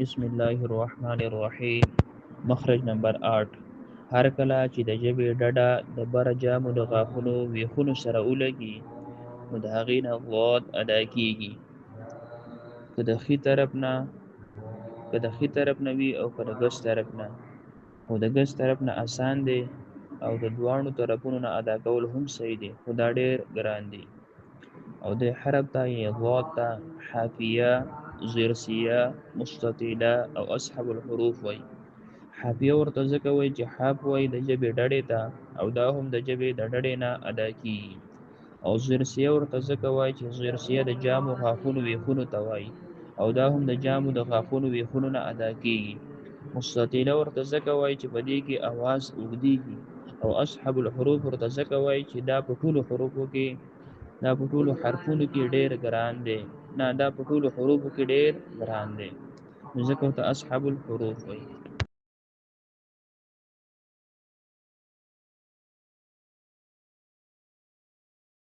بسم الله الرحمن الرحیم. مخرج نمبر 8. هر کله چې د ژبې ډډه د بر جامو د غاښونو ویښونو سره ولګي نو د هغې نه غواد ادا کیږي. که د ښي طرف نه وي او که د ګس طرف نه. خو د ګس طرف نه اسان دی او د دواړو طرفونو نه ادا کول هم صحیح دی، خو دا ډېر ګران دی. او د حرف ته یې غواد ته حافیه، ضرسیه، مستطیله او اصحاب الحروف وای. حافیه ورته ځکه وای چې حاف وای د ژبې ډډې ته، او دا هم د ژبې د ډډې نه ادا کیږي. او ضرسیه ورته ځکه وای چې ضرسیه د جامو غاښونو ویښونو ته وای، او دا هم د جامو د غاښونو ویښونو نه ادا کیږي. مستطیله ورته ځکه وای چې په دې کې اواز اوږدیږي. او اصحاب الحروف ورته ځکه وای چې دا په ټولو حروفو کې، دا په ټولو حرفونو کې ډېر ګران دی. نه، دا په ټولو حروفو کې ډېر ګران دی، نو ځکه ورته اصحاب الحروف وایي.